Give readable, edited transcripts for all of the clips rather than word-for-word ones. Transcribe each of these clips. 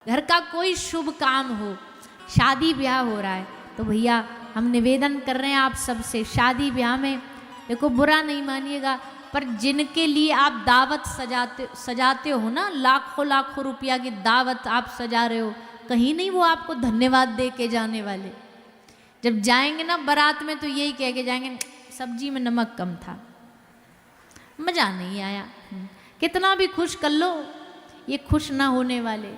घर का कोई शुभ काम हो, शादी ब्याह हो रहा है, तो भैया हम निवेदन कर रहे हैं आप सबसे, शादी ब्याह में देखो बुरा नहीं मानिएगा, पर जिनके लिए आप दावत सजाते हो ना, लाखों लाखों रुपया की दावत आप सजा रहे हो, कहीं नहीं वो आपको धन्यवाद दे के जाने वाले। जब जाएंगे ना बारात में तो यही कह के जाएंगे सब्जी में नमक कम था, मज़ा नहीं आया। कितना भी खुश कर लो, ये खुश ना होने वाले।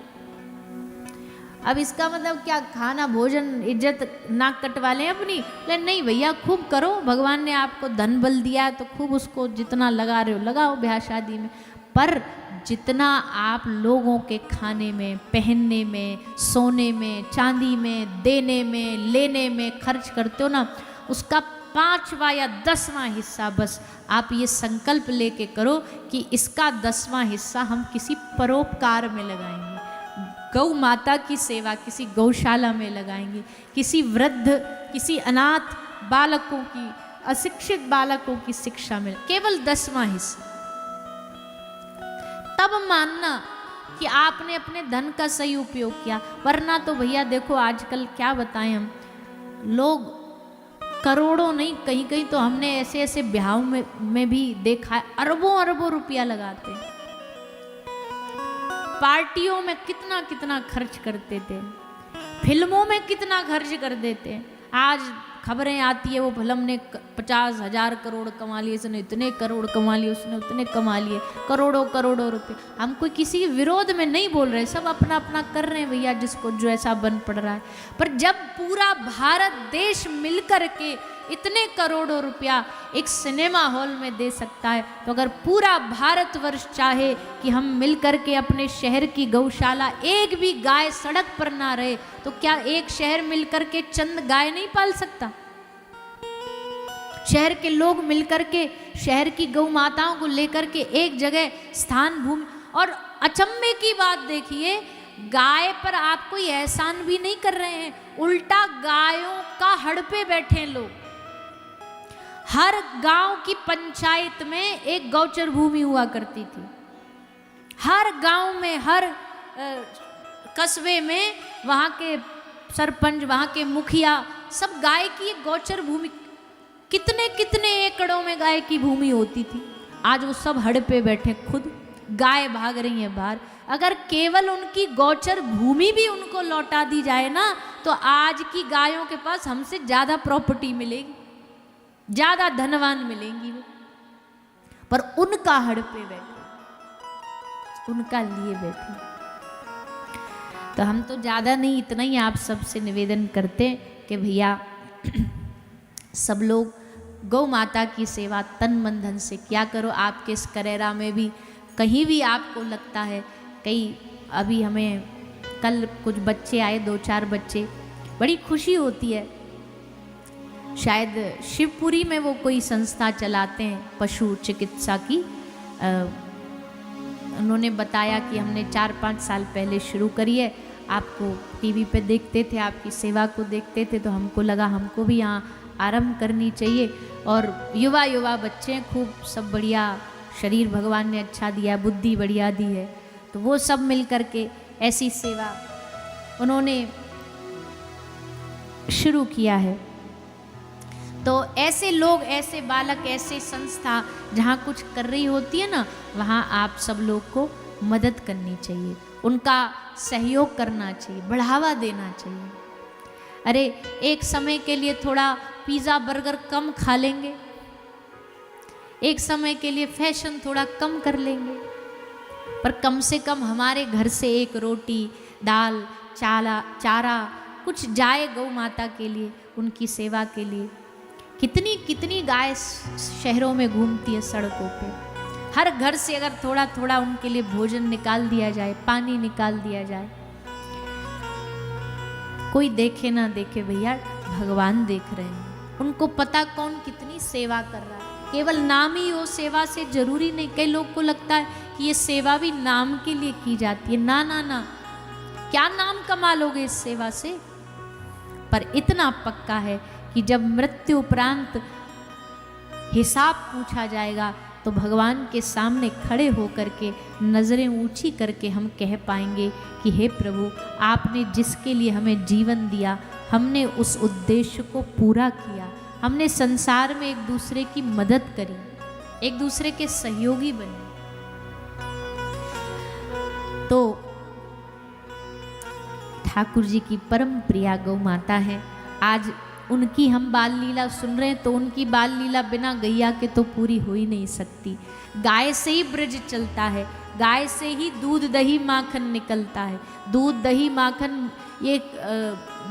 अब इसका मतलब क्या खाना भोजन इज्जत नाक कटवा लें अपनी? लेकिन नहीं भैया, खूब करो, भगवान ने आपको धन बल दिया है तो खूब उसको जितना लगा रहे हो लगाओ ब्याह शादी में, पर जितना आप लोगों के खाने में, पहनने में, सोने में, चांदी में, देने में, लेने में खर्च करते हो ना, उसका 5वां या 10वां हिस्सा बस आप ये संकल्प लेके करो कि इसका 10वां हिस्सा हम किसी परोपकार में लगाएंगे, गौ माता की सेवा किसी गौशाला में लगाएंगे, किसी वृद्ध, किसी अनाथ बालकों की, अशिक्षित बालकों की शिक्षा में, केवल 10वां हिस्सा। तब मानना कि आपने अपने धन का सही उपयोग किया, वरना तो भैया देखो आजकल क्या बताएं हम, लोग करोड़ों नहीं, कहीं कहीं तो हमने ऐसे ऐसे ब्याहों में भी देखा है, अरबों अरबों रुपया लगाते हैं, पार्टियों में कितना कितना खर्च करते थे, फिल्मों में कितना खर्च कर देते। आज खबरें आती है वो फिल्म ने 50,000 करोड़ कमा लिए, इसने इतने करोड़ कमा लिए, उसने उतने कमा लिए, करोड़ों करोड़ों रुपए। हम कोई किसी के विरोध में नहीं बोल रहे, सब अपना अपना कर रहे हैं भैया, जिसको जो ऐसा बन पड़ रहा है। पर जब पूरा भारत देश मिलकर के इतने करोड़ों रुपया एक सिनेमा हॉल में दे सकता है, तो अगर पूरा भारतवर्ष चाहे कि हम मिलकर के अपने शहर की गौशाला, एक भी गाय सड़क पर ना रहे, तो क्या एक शहर मिलकर के चंद गाय नहीं पाल सकता? शहर के लोग मिलकर के शहर की गौ माताओं को लेकर के एक जगह स्थान भूमि, और अचंभे की बात देखिए, गाय पर आप कोई एहसान भी नहीं कर रहे हैं, उल्टा गायों का हड़पे बैठे लोग। हर गांव की पंचायत में एक गौचर भूमि हुआ करती थी, हर गांव में, हर कस्बे में वहाँ के सरपंच, वहाँ के मुखिया, सब गाय की एक गौचर भूमि, कितने कितने एकड़ों में गाय की भूमि होती थी। आज वो सब हड़पे बैठे, खुद गाय भाग रही है बाहर। अगर केवल उनकी गौचर भूमि भी उनको लौटा दी जाए ना, तो आज की गायों के पास हमसे ज़्यादा प्रॉपर्टी मिलेगी, ज़्यादा धनवान मिलेंगी वो, पर उनका हड़पे बैठे, उनका लिए बैठे। तो हम तो ज़्यादा नहीं, इतना ही आप सबसे निवेदन करते कि भैया सब लोग गौ माता की सेवा तन मन धन से क्या करो। आपके इस करेरा में भी कहीं भी आपको लगता है, कई अभी हमें कल कुछ बच्चे आए, 2-4 बच्चे, बड़ी खुशी होती है। शायद शिवपुरी में वो कोई संस्था चलाते हैं पशु चिकित्सा की, उन्होंने बताया कि हमने 4-5 साल पहले शुरू करी है, आपको टीवी पे देखते थे, आपकी सेवा को देखते थे, तो हमको लगा हमको भी यहाँ आरंभ करनी चाहिए। और युवा युवा बच्चे खूब, सब बढ़िया, शरीर भगवान ने अच्छा दिया, बुद्धि बढ़िया दी है, तो वो सब मिल कर के ऐसी सेवा उन्होंने शुरू किया है। तो ऐसे लोग, ऐसे बालक, ऐसे संस्था जहाँ कुछ कर रही होती है ना, वहाँ आप सब लोग को मदद करनी चाहिए, उनका सहयोग करना चाहिए, बढ़ावा देना चाहिए। अरे एक समय के लिए थोड़ा पिज़्ज़ा बर्गर कम खा लेंगे, एक समय के लिए फैशन थोड़ा कम कर लेंगे, पर कम से कम हमारे घर से एक रोटी, दाल, चारा कुछ जाए गौ माता के लिए, उनकी सेवा के लिए। कितनी कितनी गाय शहरों में घूमती है सड़कों पे, हर घर से अगर थोड़ा थोड़ा उनके लिए भोजन निकाल दिया जाए, पानी निकाल दिया जाए, कोई देखे ना देखे भैया, भगवान देख रहे हैं, उनको पता कौन कितनी सेवा कर रहा है। केवल नाम ही हो सेवा से जरूरी नहीं, कई लोग को लगता है कि ये सेवा भी नाम के लिए की जाती है, ना ना ना, क्या नाम कमा लोगे इस सेवा से? पर इतना पक्का है कि जब मृत्यु उपरांत हिसाब पूछा जाएगा तो भगवान के सामने खड़े होकर के नज़रें ऊंची करके हम कह पाएंगे कि हे प्रभु, आपने जिसके लिए हमें जीवन दिया, हमने उस उद्देश्य को पूरा किया, हमने संसार में एक दूसरे की मदद करी, एक दूसरे के सहयोगी बने। तो ठाकुर जी की परम प्रिया गौ माता है। आज उनकी हम बाल लीला सुन रहे हैं, तो उनकी बाल लीला बिना गैया के तो पूरी हो ही नहीं सकती। गाय से ही ब्रज चलता है, गाय से ही दूध दही माखन निकलता है। दूध दही माखन ये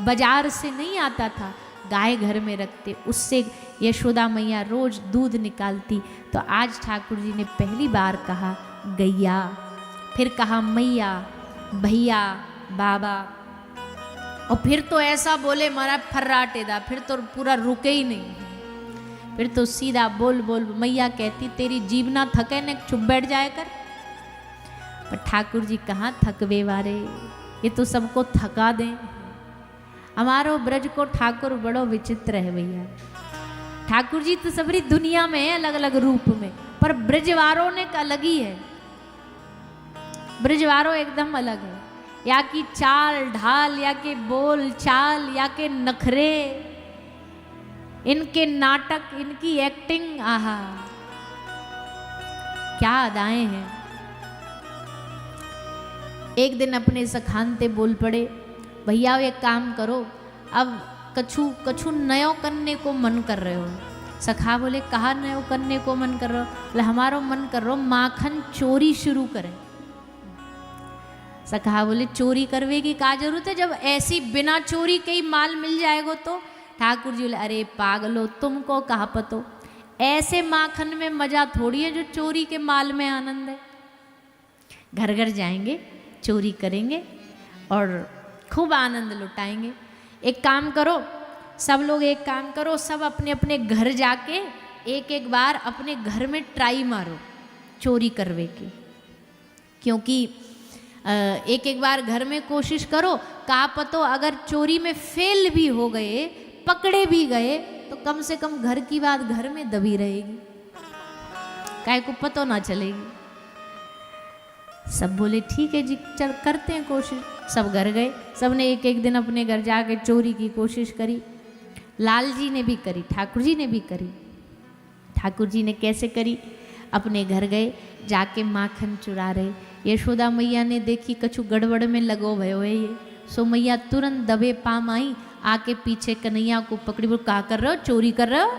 बाजार से नहीं आता था, गाय घर में रखते, उससे यशोदा मैया रोज दूध निकालती। तो आज ठाकुर जी ने पहली बार कहा गैया, फिर कहा मैया, भैया, बाबा, और फिर तो ऐसा बोले महाराज फर्राटेदा, फिर तो पूरा रुके ही नहीं, फिर तो सीधा बोल बोल। मैया कहती तेरी जीभ ना थके न, चुप बैठ जाए कर। पर ठाकुर जी कहाँ थकवे वारे, ये तो सबको थका दें। हमारो ब्रज को ठाकुर बड़ो विचित्र है भैया। ठाकुर जी तो सबरी दुनिया में है अलग अलग रूप में, पर ब्रजवारों ने अलग ही है। ब्रजवारों एकदम अलग है, या की चाल ढाल, या के बोल चाल, या के नखरे, इनके नाटक, इनकी एक्टिंग, आहा क्या अदाएं हैं। एक दिन अपने सखानते बोल पड़े, भैया एक काम करो, अब कछु कछु नयो करने को मन कर रहे हो। सखा बोले कहा नयो करने को मन कर रहे हो? बोले हमारो मन कर रहा हो माखन चोरी शुरू करें। सखा बोले चोरी करवे की क्या जरूरत है, जब ऐसी बिना चोरी के ही माल मिल जाएगा तो। ठाकुर जी बोले अरे पागलो, तुमको कहा पतो, ऐसे माखन में मजा थोड़ी है जो चोरी के माल में आनंद है। घर घर जाएंगे, चोरी करेंगे और खूब आनंद लुटाएंगे। एक काम करो, सब लोग एक काम करो, सब अपने अपने घर जाके एक एक बार अपने घर में ट्राई मारो चोरी करवे की। क्योंकि एक एक बार घर में कोशिश करो, कहा पतो अगर चोरी में फेल भी हो गए, पकड़े भी गए, तो कम से कम घर की बात घर में दबी रहेगी, काहे को पतो ना चलेगी। सब बोले ठीक है जी, चल करते हैं कोशिश। सब घर गए, सब ने एक एक दिन अपने घर जाके चोरी की कोशिश करी। लाल जी ने भी करी, ठाकुर जी ने भी करी। ठाकुर जी ने कैसे करी? अपने घर गए, जाके माखन चुरा रहे। यशोदा मैया ने देखी कछु गड़बड़ में लगो भयो है ये, सो मैया तुरंत दबे पाम आई, आके पीछे कन्हैया को पकड़ी, बोल क्या कर रहे हो, चोरी कर रहे हो?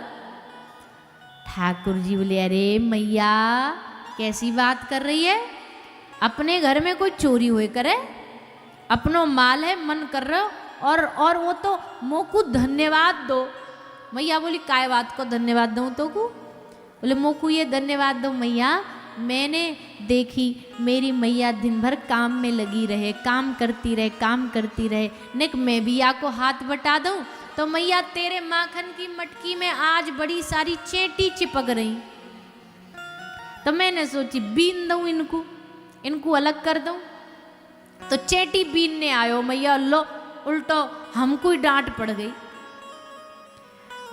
ठाकुर जी बोले अरे मैया कैसी बात कर रही है, अपने घर में कोई चोरी हुए करे, अपनो माल है, मन कर रहे हो, और वो तो मोकू धन्यवाद दो। मैया बोली काय बात को धन्यवाद दूँ तो को? बोले मोकू ये धन्यवाद दो मैया, मैंने देखी मेरी मैया दिन भर काम में लगी रहे, काम करती रहे, काम करती रहे, निक मैं भी या को हाथ बटा दूँ तो मैया तेरे माखन की मटकी में आज बड़ी सारी चेटी चिपक रही। तो मैंने सोची बीन दूँ इनको अलग कर दूँ। तो चेटी बीनने आयो मैया, लो उल्टो हमको ही डांट पड़ गई।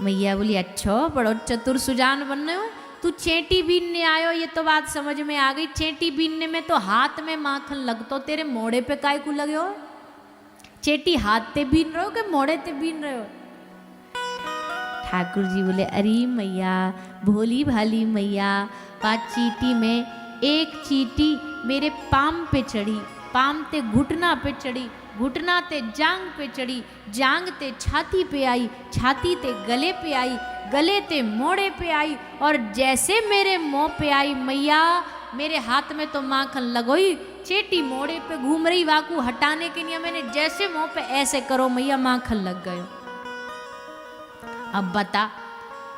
मैया बोली अच्छा बड़ो चतुर सुजान बन रहे हो, तू चेटी बीनने आयो, ये तो बात समझ में आ गई। चेटी बीनने में तो हाथ में माखन लगतो, तेरे मोड़े पे काय को लगे हो? चेटी हाथ ते बीन रहे हो कि मोड़े ते बीन रहे हो? ठाकुर जी बोले अरे मैया भोली भाली मैया, बात चीटी में एक चीटी मेरे पाम पे चढ़ी, पाम ते घुटना पे चढ़ी, घुटना ते जांग पे चढ़ी, जांग ते छाती पे आई, छाती ते गले पे आई, गले ते मोड़े पे आई, और जैसे मेरे मुंह पे आई मैया मेरे हाथ में तो माखन लगोई, चेटी मोड़े पे घूम रही, वाकू हटाने के लिए मैंने जैसे मुंह पे ऐसे करो मैया माखन लग गयो। अब बता,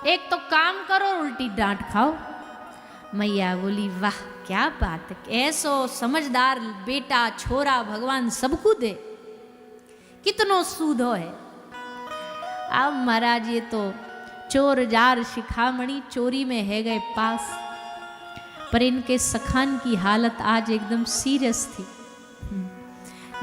एक तो काम करो उल्टी डांट खाओ। मैया बोली वाह क्या बात है, ऐसो समझदार बेटा छोरा भगवान सबको दे, कितनो सूदो है। अब महाराज ये तो चोर जार शिखामणि चोरी में है गए पास, पर इनके सखान की हालत आज एकदम सीरियस थी।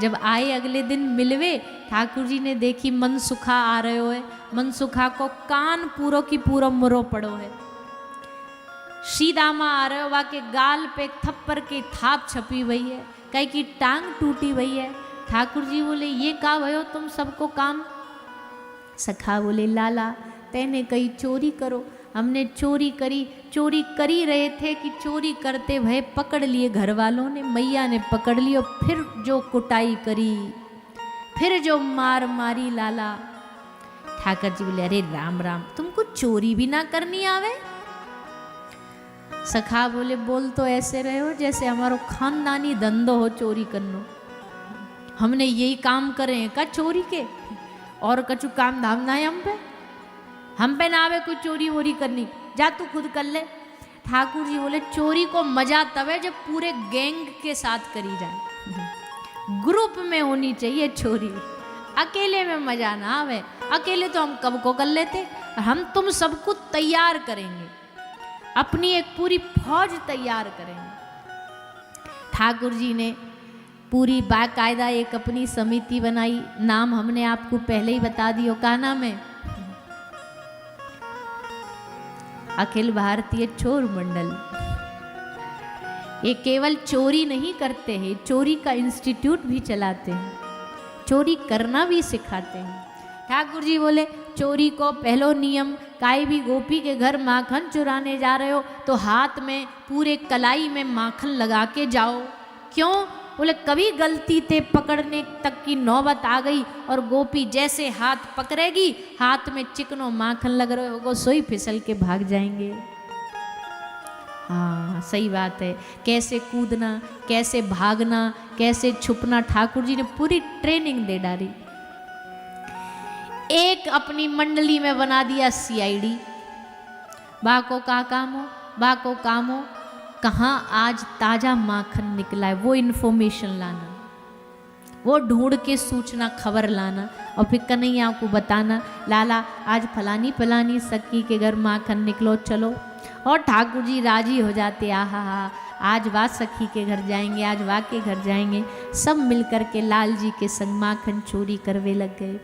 जब आए अगले दिन मिलवे, ठाकुर जी ने देखी मनसुखा आ रहे हो है, मनसुखा को कान पूरो की पूरो मुरो पड़ो है। सीधा माँ आ रहे हो, वा के गाल पे थप्पड़ की थाप छपी हुई है, कहीं की टांग टूटी हुई है। ठाकुर जी बोले ये का भयो तुम सबको काम। सखा बोले लाला तेने कही चोरी करो, हमने चोरी करी। चोरी कर ही रहे थे कि चोरी करते भय पकड़ लिए घर वालों ने, मैया ने पकड़ लियो, फिर जो कुटाई करी, फिर जो मार मारी लाला। ठाकर जी बोले अरे राम राम, तुमको चोरी भी ना करनी आवे। सखा बोले बोल तो ऐसे रहे हो जैसे हमारो खानदानी धंधो हो चोरी करनो। हमने यही काम करे हैं का चोरी के, और कछु काम धाम ना है हम पे ना आवे कोई चोरी वोरी करनी, जा तू खुद कर ले। ठाकुर जी बोले चोरी को मजा तब है जब पूरे गैंग के साथ करी जाए, ग्रुप में होनी चाहिए चोरी, अकेले में मजा ना आवे। अकेले तो हम कब को कर लेते, हम तुम सबको तैयार करेंगे, अपनी एक पूरी फौज तैयार करेंगे। ठाकुर जी ने पूरी बाकायदा एक अपनी समिति बनाई, नाम हमने आपको पहले ही बता दियो, का नाम है अखिल भारतीय चोर मंडल। ये केवल चोरी नहीं करते हैं, चोरी का इंस्टीट्यूट भी चलाते हैं, चोरी करना भी सिखाते हैं। ठाकुर जी बोले चोरी को पहलो नियम, काई भी गोपी के घर माखन चुराने जा रहे हो तो हाथ में पूरे कलाई में माखन लगा के जाओ। क्यों? बोले कभी गलती से पकड़ने तक की नौबत आ गई और गोपी जैसे हाथ पकड़ेगी, हाथ में चिकनो माखन लग रहे होगा, सोई फिसल के भाग जाएंगे। हाँ सही बात है, कैसे कूदना, कैसे भागना, कैसे छुपना, ठाकुर जी ने पूरी ट्रेनिंग दे डाली। एक अपनी मंडली में बना दिया सीआईडी, बा को का काम हो, बा को काम हो, कहाँ आज ताजा माखन निकला है वो इन्फॉर्मेशन लाना, वो ढूंढ के सूचना खबर लाना और फिर कन्हैया को बताना लाला आज फलानी फलानी सखी के घर माखन निकलो चलो। और ठाकुर जी राजी हो जाते, आहा हा आज वाह सखी के घर जाएंगे, आज वाह के घर जाएंगे। सब मिलकर के लाल जी के संग माखन चोरी करवे लग गए।